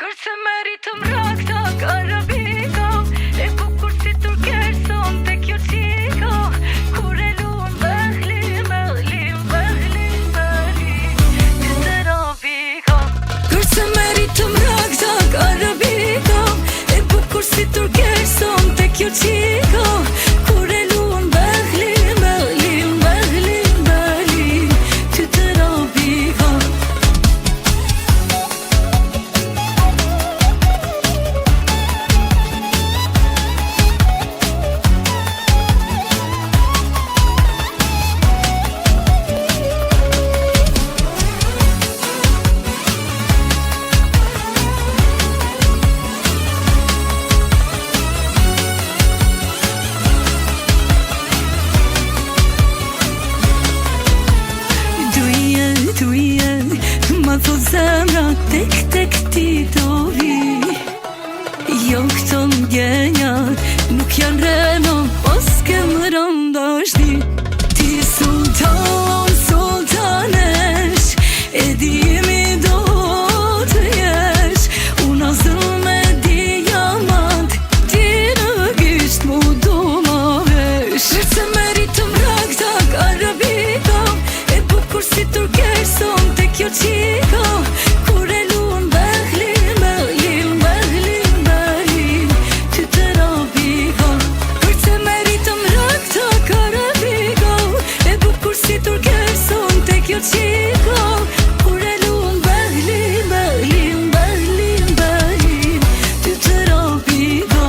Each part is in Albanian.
Kërse me ritëm rakta karabiko E bukur si turkeson te kjo qiko Kur e luan behlim, behlim, behlim, behlim Ty të robiko Kërse me ritëm rakta karabiko E bukur si turkeson te kjo qiko Kur e luan behlim, behlim, behlim, behlim Ty të robiko Ma thot zemra tek ti do vi Jo këto mgenjat nuk janë reno Os ke më rëndashti Ti sultan, sultanesh E dimi do të jesh Una zëll me diamant Ti në gisht mu do ma vesh Se meritëm rakta karabiko E bukur si turkeson te kjo qiko Kur e luan behlim, behlim, behlim, behlim Ty të robiko Kërce meritëm rakta karabiko E bukur si turkeson te kjo qiko Kur e luan behlim, behlim, behlim, behlim Ty të robiko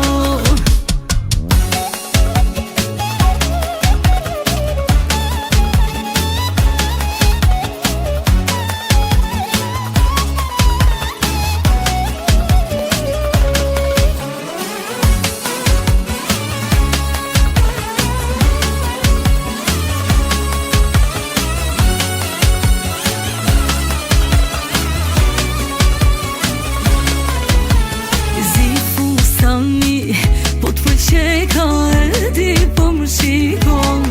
Po t'pëlqeka e di po më shikon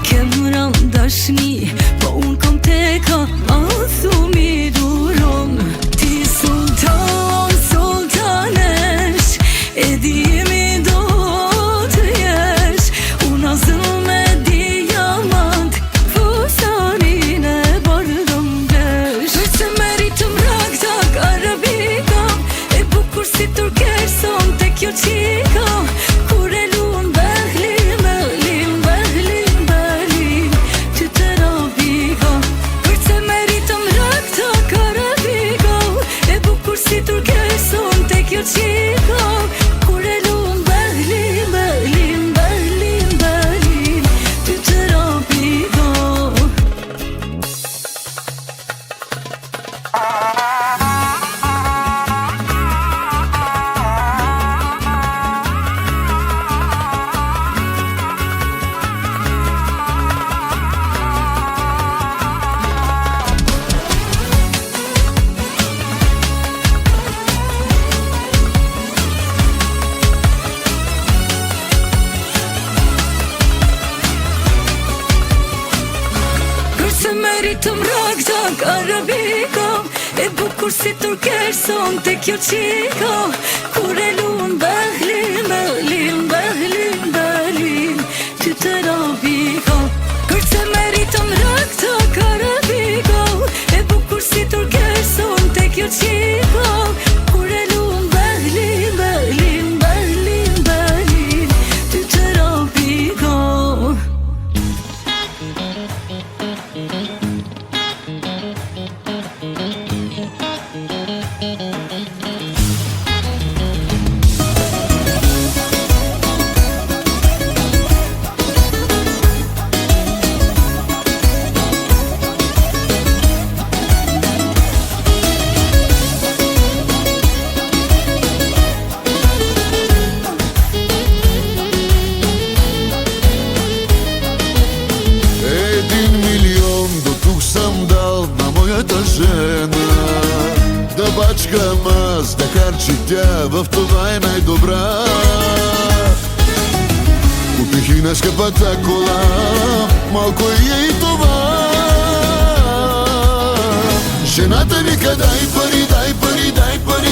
Kem randashni po unë kom teka A thumi duron Ti sultan, sultanesh E dimi do të jesh Una zëll me diamant Fusanin e bardëm blesh Kërse meritëm rakta karabiko E bukur si turkeson te kjo qiko Kur e luan behlim, behlim, behlim, behlim Ty të robiko Kërse meritëm rakta karabiko E bukur si turkeson te kjo qiko Kur e luan behlim, behlim, behlim, behlim Ty të robiko Se meritëm rakta karabiko E bukur si turkeson te kjo qiko Kur e luan behlim, behlim, behlim, behlim Ty të robiko Kërse meritëm rakta karabiko E bukur si turkeson te kjo qiko Kur e luan behlim, behlim, behlim, behlim Ty të robiko Да бачка мъз, да харчи тя в това е най-добра. Купих и на скъпата кола, малко е и това. Жената вика дай пари, дай пари, дай пари.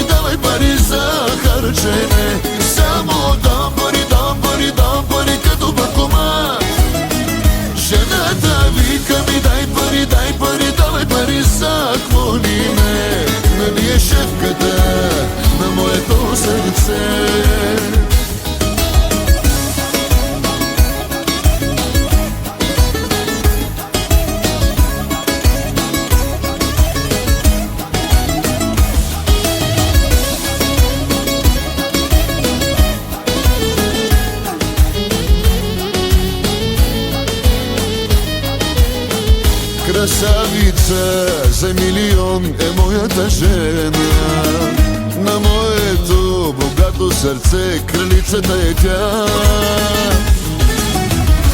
Красавица за милион е моята жена. На моето богато сърце кралицата е тя.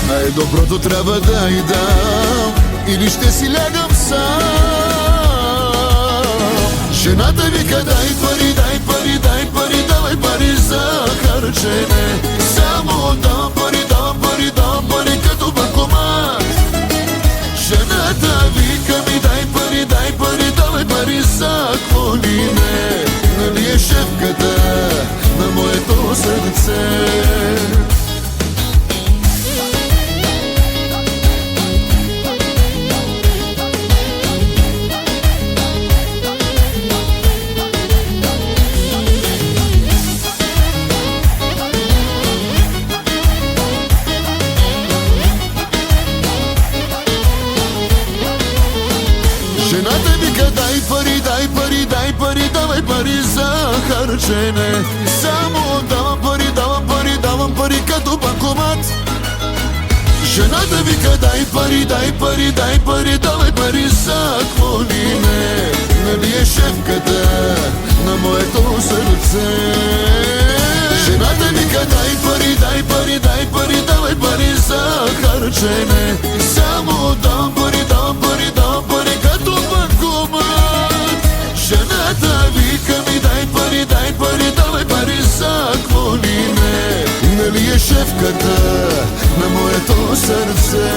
Най-доброто трябва да й дам, или ще си лягам сам. Жената вика: дай пари, дай пари, дай пари, давай пари за харчене. Само давам пари, давам пари, давам пари като банкомат. Жената вика ми: дай пари, дай пари, давай пари за какво ли не. Нали е шефката на моето сърце. Жената вика: дай пари, дай пари, дай пари, давай пари за харчене. Само давам пари, давам пари, давам пари като банкомат. Жената вика: дай пари, дай пари, дай пари, давай пари за какво ли не. Нали е шефката на моето сърце. Жената вика: дай пари, дай пари, дай пари, давай пари за харчене. Само давам пари, давам пари, давам пари като банкомат. Жената вика ми: дай пари, дай пари, давай пари за какво ли не. Нали е шефката на моето сърце.